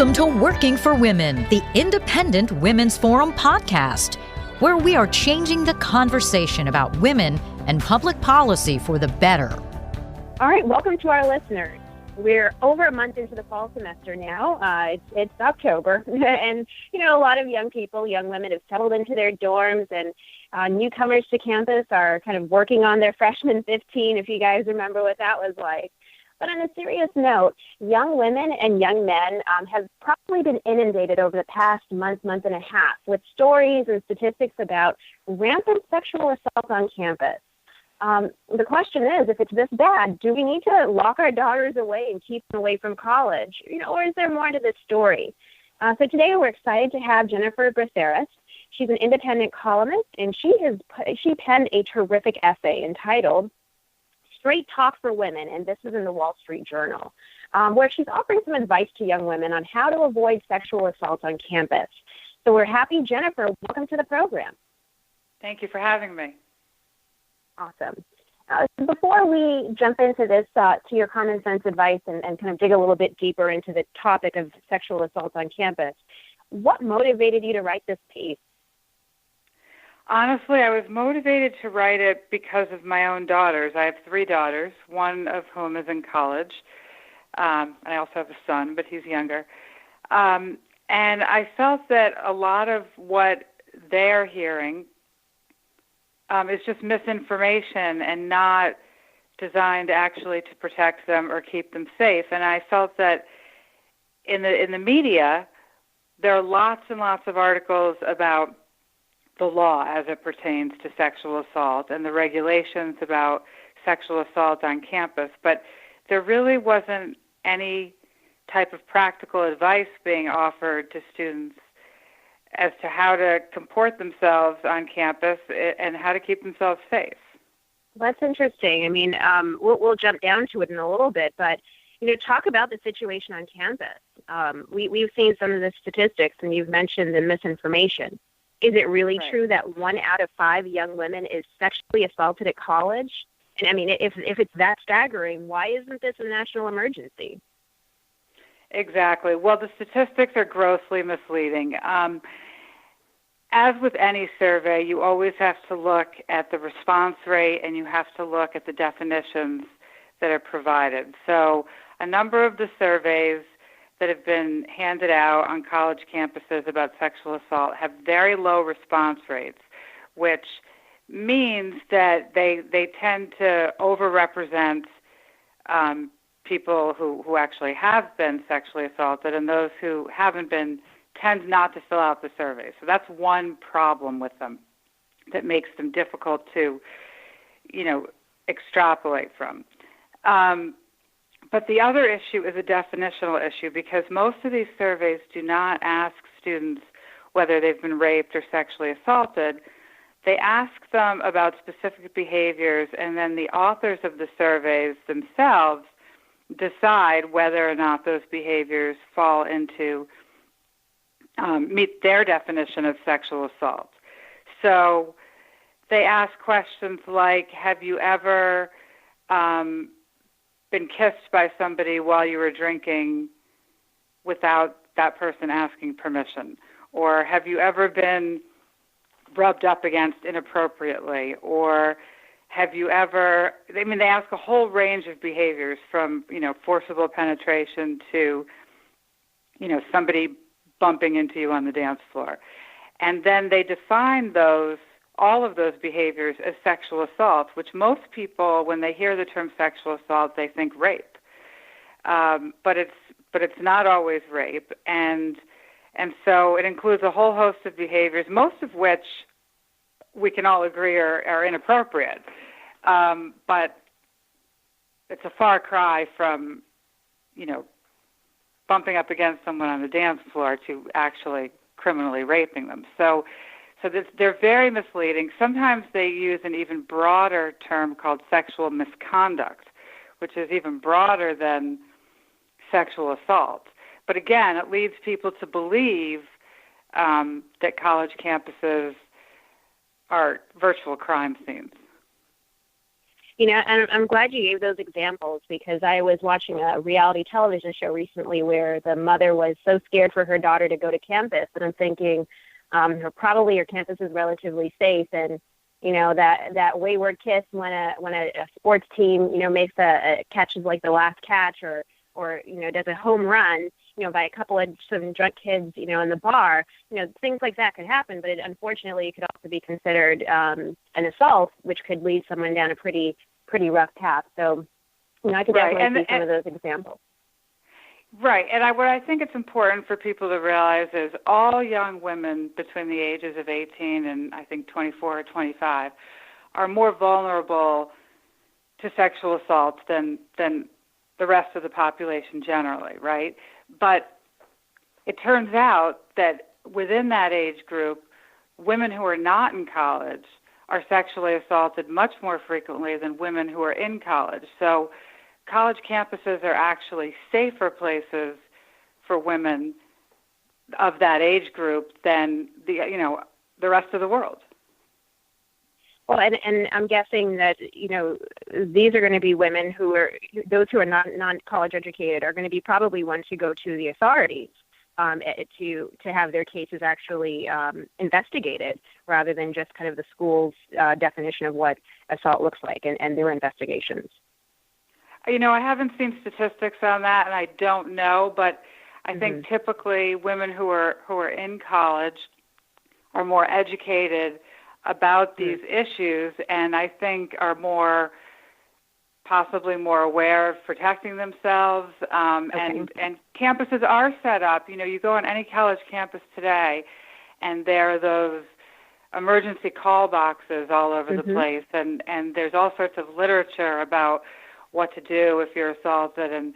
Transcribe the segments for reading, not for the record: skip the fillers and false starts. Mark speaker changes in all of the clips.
Speaker 1: Welcome to Working for Women, the Independent Women's Forum podcast, where we are changing the conversation about women and public policy for the better.
Speaker 2: All right, welcome to our listeners. We're over a month into the fall semester now. It's October, and a lot of young people, young women have settled into their dorms, and newcomers to campus are kind of working on their freshman 15, if you guys remember what that was like. But on a serious note, young women and young men have probably been inundated over the past month and a half with stories and statistics about rampant sexual assault on campus. The question is, if it's this bad, do we need to lock our daughters away and keep them away from college? Or is there more to this story? So today we're excited to have Jennifer Braceras. She's an independent columnist, and she penned a terrific essay entitled Straight Talk for Women, and this is in the Wall Street Journal, where she's offering some advice to young women on how to avoid sexual assault on campus. So we're happy. Jennifer, welcome to the program.
Speaker 3: Thank you for having me.
Speaker 2: Awesome. Before we jump into this, to your common sense advice and kind of dig a little bit deeper into the topic of sexual assault on campus, what motivated you to write this piece?
Speaker 3: Honestly, I was motivated to write it because of my own daughters. I have 3 daughters, one of whom is in college. And I also have a son, but he's younger. And I felt that a lot of what they're hearing is just misinformation and not designed actually to protect them or keep them safe. And I felt that in the media, there are lots and lots of articles about the law as it pertains to sexual assault and the regulations about sexual assault on campus, but there really wasn't any type of practical advice being offered to students as to how to comport themselves on campus and how to keep themselves safe.
Speaker 2: That's interesting. I mean, we'll jump down to it in a little bit, but talk about the situation on campus. We've seen some of the statistics, and you've mentioned the misinformation. Is it really true that 1 out of 5 young women is sexually assaulted at college? And I mean, if it's that staggering, why isn't this a national emergency?
Speaker 3: Exactly. Well, the statistics are grossly misleading. As with any survey, you always have to look at the response rate and you have to look at the definitions that are provided. So a number of the surveys that have been handed out on college campuses about sexual assault have very low response rates, which means that they tend to overrepresent people who actually have been sexually assaulted, and those who haven't been tend not to fill out the survey. So that's one problem with them that makes them difficult to, extrapolate from. But the other issue is a definitional issue because most of these surveys do not ask students whether they've been raped or sexually assaulted. They ask them about specific behaviors, and then the authors of the surveys themselves decide whether or not those behaviors fall into meet their definition of sexual assault. So they ask questions like, have you ever been kissed by somebody while you were drinking without that person asking permission? Or have you ever been rubbed up against inappropriately? Or have you ever, they ask a whole range of behaviors from, forcible penetration to, somebody bumping into you on the dance floor. And then they define all of those behaviors as sexual assault, which most people, when they hear the term sexual assault, they think rape. But it's not always rape. And so it includes a whole host of behaviors, most of which we can all agree are inappropriate. But it's a far cry from, bumping up against someone on the dance floor to actually criminally raping them. So they're very misleading. Sometimes they use an even broader term called sexual misconduct, which is even broader than sexual assault. But again, it leads people to believe that college campuses are virtual crime scenes.
Speaker 2: And I'm glad you gave those examples, because I was watching a reality television show recently where the mother was so scared for her daughter to go to campus. And I'm thinking, probably her campus is relatively safe. And, that wayward kiss when a sports team, makes catches like the last catch or does a home run, by a couple of some drunk kids, in the bar, things like that could happen. But unfortunately, it could also be considered an assault, which could lead someone down a pretty rough path. So, I could definitely see some of those examples.
Speaker 3: Right. And what I think it's important for people to realize is all young women between the ages of 18 and I think 24 or 25 are more vulnerable to sexual assault than the rest of the population generally, right? But it turns out that within that age group, women who are not in college are sexually assaulted much more frequently than women who are in college. So college campuses are actually safer places for women of that age group than the rest of the world.
Speaker 2: Well, and I'm guessing that, these are going to be women those who are not non-college educated are going to be probably ones who go to the authorities to have their cases actually investigated, rather than just kind of the school's definition of what assault looks like and their investigations.
Speaker 3: I haven't seen statistics on that, and I don't know, but I think typically women who are in college are more educated about these issues, and I think are possibly more aware of protecting themselves. And campuses are set up. You go on any college campus today, and there are those emergency call boxes all over the place, and there's all sorts of literature about what to do if you're assaulted, and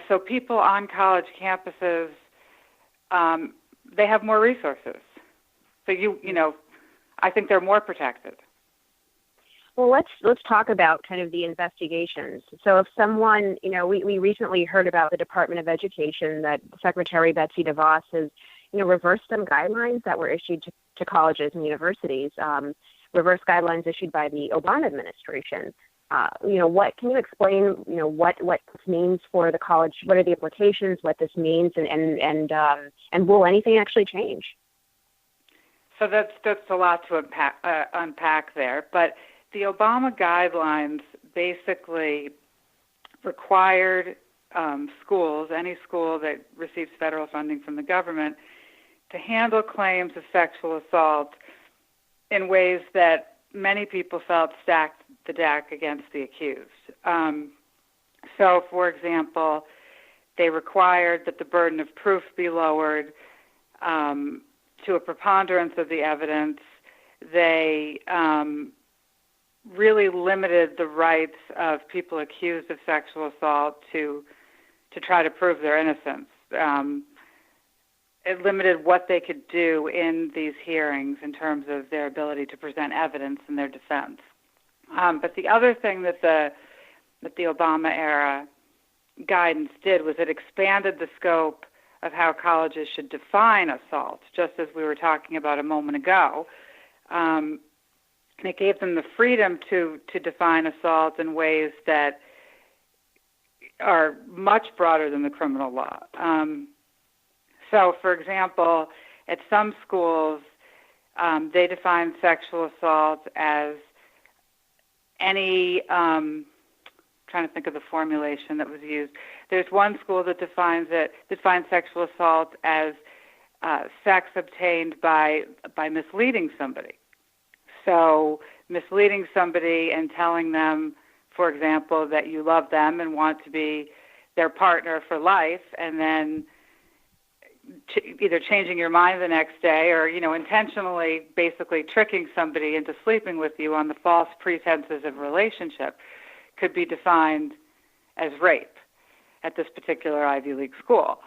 Speaker 3: so people on college campuses, they have more resources. So I think they're more protected.
Speaker 2: Well, let's talk about kind of the investigations. So if someone, we recently heard about the Department of Education that Secretary Betsy DeVos has, reversed some guidelines that were issued to colleges and universities, reversed guidelines issued by the Obama administration. What can you explain, what this means for the college? What are the implications, what this means, and will anything actually change?
Speaker 3: So that's a lot to unpack there. But the Obama guidelines basically required schools, any school that receives federal funding from the government, to handle claims of sexual assault in ways that many people felt stacked the deck against the accused. So, for example, they required that the burden of proof be lowered to a preponderance of the evidence. They really limited the rights of people accused of sexual assault to try to prove their innocence. It limited what they could do in these hearings in terms of their ability to present evidence in their defense. But the other thing that the Obama-era guidance did was it expanded the scope of how colleges should define assault, just as we were talking about a moment ago. And it gave them the freedom to define assault in ways that are much broader than the criminal law. So, for example, at some schools, they define sexual assault as any, trying to think of the formulation that was used. There's one school that defines sexual assault as sex obtained by misleading somebody. So misleading somebody and telling them, for example, that you love them and want to be their partner for life, and then either changing your mind the next day or, intentionally basically tricking somebody into sleeping with you on the false pretenses of relationship could be defined as rape at this particular Ivy League school.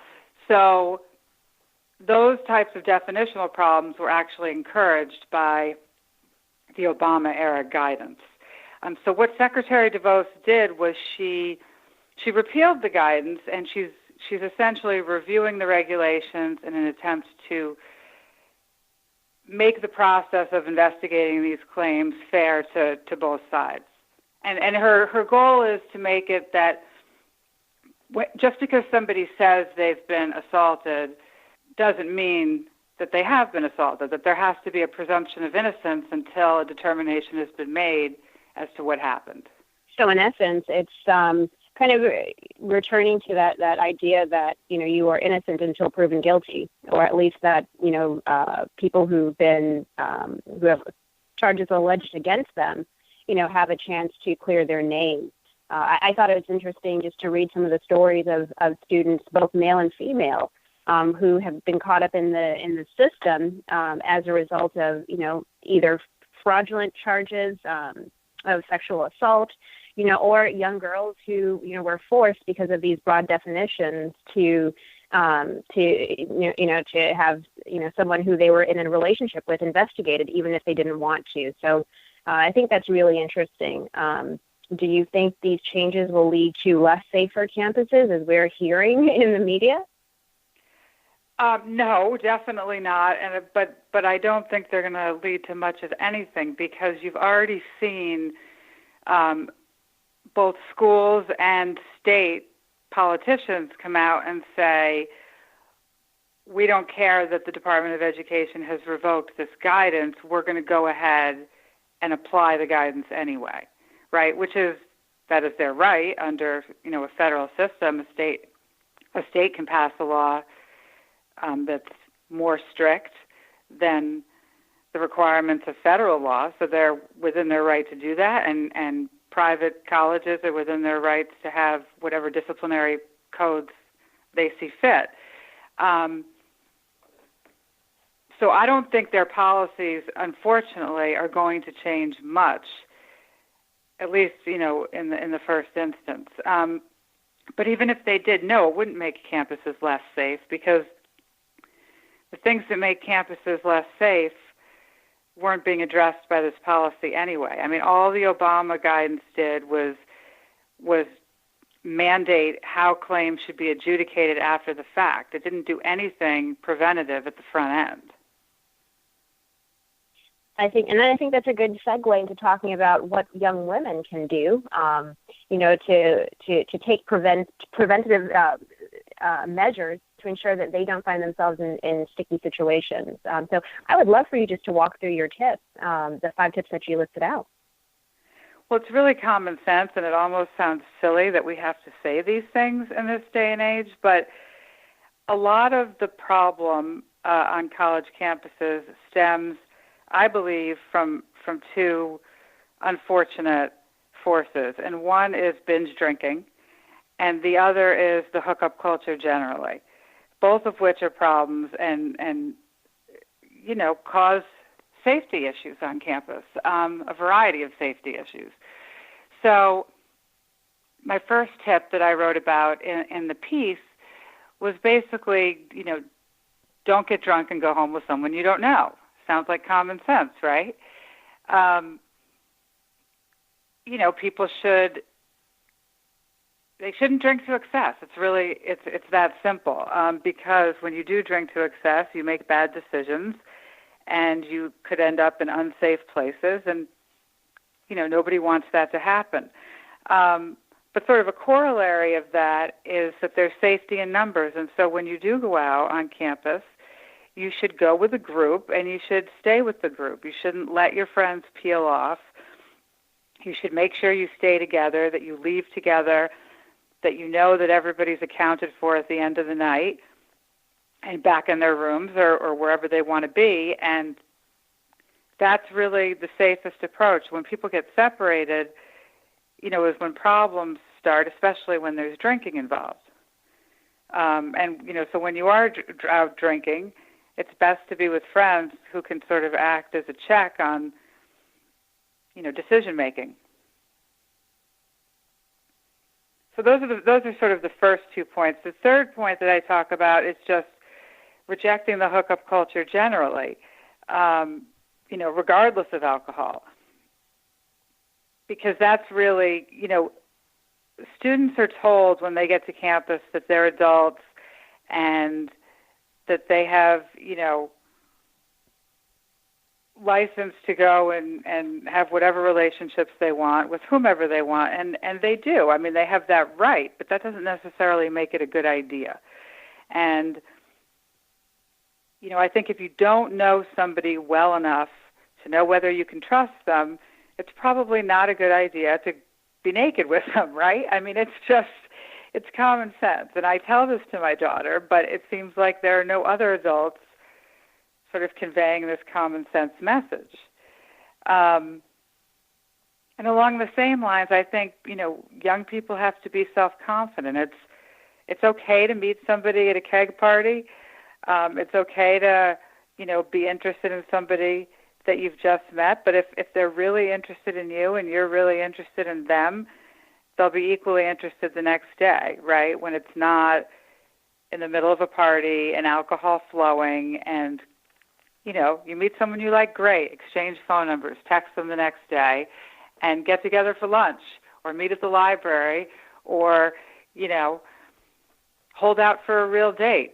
Speaker 3: So those types of definitional problems were actually encouraged by the Obama-era guidance. So what Secretary DeVos did was she repealed the guidance, and she's essentially reviewing the regulations in an attempt to make the process of investigating these claims fair to both sides. And her goal is to make it that just because somebody says they've been assaulted doesn't mean that they have been assaulted, that there has to be a presumption of innocence until a determination has been made as to what happened.
Speaker 2: So in essence, it's kind of returning to that idea that, you are innocent until proven guilty, or at least that, people who've been, who have charges alleged against them, have a chance to clear their name. I thought it was interesting just to read some of the stories of students, both male and female, who have been caught up in the system as a result of, either fraudulent charges of sexual assault, or young girls who, were forced because of these broad definitions to have, someone who they were in a relationship with investigated, even if they didn't want to. So I think that's really interesting. Do you think these changes will lead to less safer campuses, as we're hearing in the media?
Speaker 3: No, definitely not. But I don't think they're going to lead to much of anything, because you've already seen both schools and state politicians come out and say, we don't care that the Department of Education has revoked this guidance. We're going to go ahead and apply the guidance anyway, right? That is their right under, a federal system. A state can pass a law that's more strict than the requirements of federal law, so they're within their right to do that, and private colleges are within their rights to have whatever disciplinary codes they see fit. So I don't think their policies, unfortunately, are going to change much, at least, in the first instance. But even if they did, no, it wouldn't make campuses less safe, because the things that make campuses less safe weren't being addressed by this policy anyway. I mean, all the Obama guidance did was mandate how claims should be adjudicated after the fact. It didn't do anything preventative at the front end.
Speaker 2: I think that's a good segue into talking about what young women can do, to take preventative measures to ensure that they don't find themselves in sticky situations. So I would love for you just to walk through your tips, the 5 tips that you listed out.
Speaker 3: Well, it's really common sense, and it almost sounds silly that we have to say these things in this day and age, but a lot of the problem on college campuses stems, I believe, from 2 unfortunate forces. And one is binge drinking, and the other is the hookup culture generally, both of which are problems and cause safety issues on campus, a variety of safety issues. So my first tip that I wrote about in the piece was basically, don't get drunk and go home with someone you don't know. Sounds like common sense, right? People shouldn't drink to excess. It's that simple. Because when you do drink to excess, you make bad decisions, and you could end up in unsafe places, and nobody wants that to happen. But sort of a corollary of that is that there's safety in numbers, and so when you do go out on campus, you should go with a group, and you should stay with the group. You shouldn't let your friends peel off. You should make sure you stay together, that you leave together, that you know that everybody's accounted for at the end of the night and back in their rooms or wherever they want to be. And that's really the safest approach. When people get separated, is when problems start, especially when there's drinking involved. So when you are out drinking, it's best to be with friends who can sort of act as a check on, decision making. So those are sort of the first 2 points. The third point that I talk about is just rejecting the hookup culture generally, regardless of alcohol, because that's really, students are told when they get to campus that they're adults and that they have, license to go and have whatever relationships they want with whomever they want, and they do. I mean, they have that right, but that doesn't necessarily make it a good idea. And, I think if you don't know somebody well enough to know whether you can trust them, it's probably not a good idea to be naked with them, right? I mean, it's common sense. And I tell this to my daughter, but it seems like there are no other adults sort of conveying this common sense message. And along the same lines, I think, young people have to be self-confident. It's okay to meet somebody at a keg party. It's okay to, be interested in somebody that you've just met. But if they're really interested in you and you're really interested in them, they'll be equally interested the next day, right? When it's not in the middle of a party and alcohol flowing and, you meet someone you like, great, exchange phone numbers, text them the next day, and get together for lunch or meet at the library or, hold out for a real date.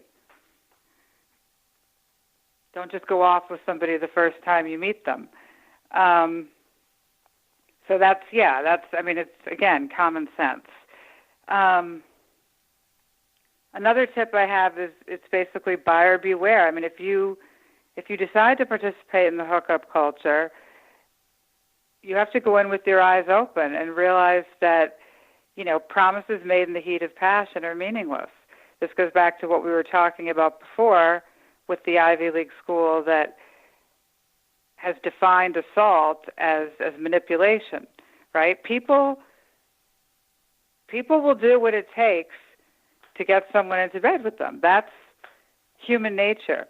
Speaker 3: Don't just go off with somebody the first time you meet them. So it's, again, common sense. Another tip I have is it's basically buyer beware. I mean, if you decide to participate in the hookup culture, you have to go in with your eyes open and realize that, promises made in the heat of passion are meaningless. This goes back to what we were talking about before with the Ivy League school that has defined assault as manipulation, right? People will do what it takes to get someone into bed with them. That's human nature.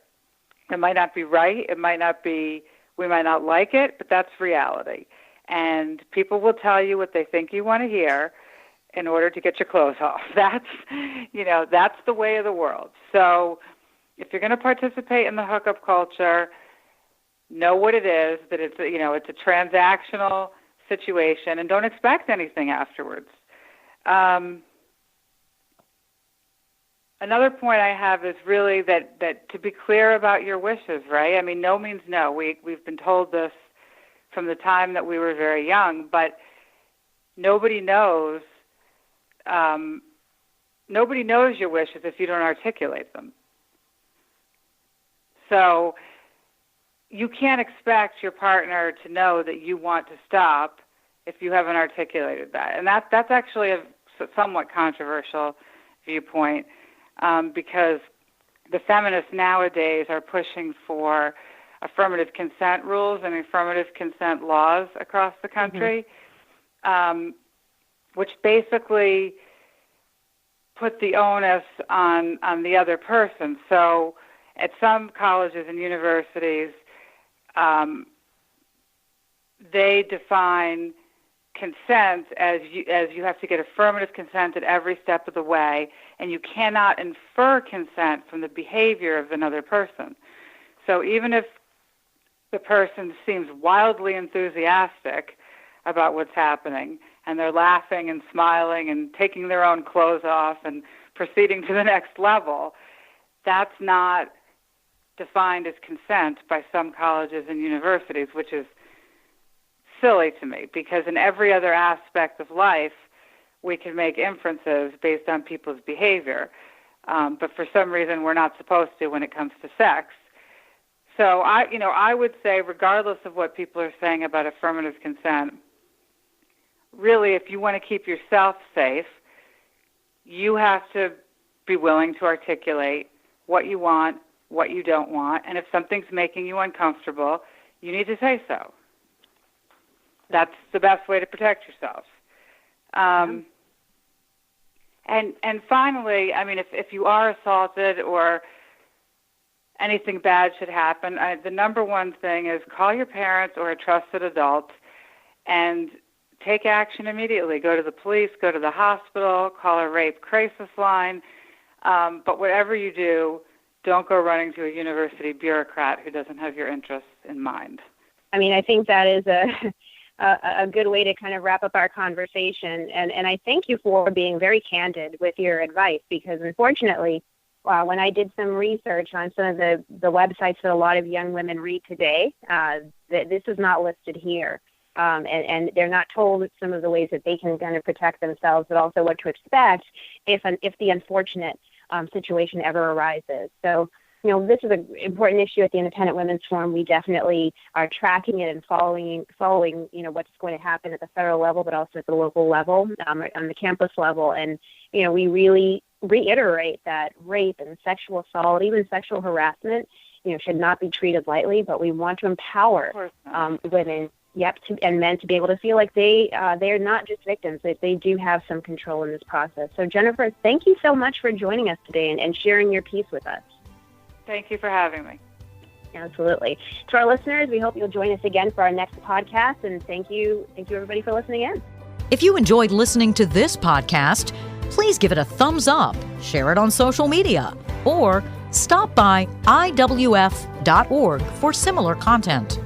Speaker 3: It might not be right. We might not like it, but that's reality. And people will tell you what they think you want to hear in order to get your clothes off. That's the way of the world. So if you're going to participate in the hookup culture, know what it is, that it's a transactional situation, and don't expect anything afterwards. Another point I have is really that to be clear about your wishes, right? I mean, no means no. We've been told this from the time that we were very young, but nobody knows your wishes if you don't articulate them. So you can't expect your partner to know that you want to stop if you haven't articulated that. And that's actually a somewhat controversial viewpoint because the feminists nowadays are pushing for affirmative consent rules and affirmative consent laws across the country, which basically put the onus on the other person. So at some colleges and universities, they define consent as you have to get affirmative consent at every step of the way, and you cannot infer consent from the behavior of another person. So even if the person seems wildly enthusiastic about what's happening, and they're laughing and smiling and taking their own clothes off and proceeding to the next level, that's not defined as consent by some colleges and universities, which is silly to me, because in every other aspect of life, we can make inferences based on people's behavior. But for some reason, we're not supposed to when it comes to sex. So I would say, regardless of what people are saying about affirmative consent, really, if you want to keep yourself safe, you have to be willing to articulate what you want, what you don't want, and if something's making you uncomfortable, you need to say so. That's the best way to protect yourself. And finally, I mean, if you are assaulted or anything bad should happen, the number one thing is call your parents or a trusted adult and take action immediately. Go to the police, go to the hospital, call a rape crisis line. But whatever you do, don't go running to a university bureaucrat who doesn't have your interests in mind.
Speaker 2: I mean, I think that is a good way to kind of wrap up our conversation. And I thank you for being very candid with your advice, because unfortunately, when I did some research on some of the websites that a lot of young women read today, This is not listed here. And they're not told some of the ways that they can kind of protect themselves, but also what to expect if the unfortunate situation ever arises. So, this is an important issue at the Independent Women's Forum. We definitely are tracking it and following, what's going to happen at the federal level, but also at the local level, on the campus level. And, we really reiterate that rape and sexual assault, even sexual harassment, should not be treated lightly, but we want to empower women, and men to be able to feel like they are not just victims, that they do have some control in this process. So, Jennifer, thank you so much for joining us today and sharing your piece with us.
Speaker 3: Thank you for having me.
Speaker 2: Absolutely. To our listeners, we hope you'll join us again for our next podcast, and thank you everybody for listening in.
Speaker 1: If you enjoyed listening to this podcast, please give it a thumbs up, share it on social media, or stop by iwf.org for similar content.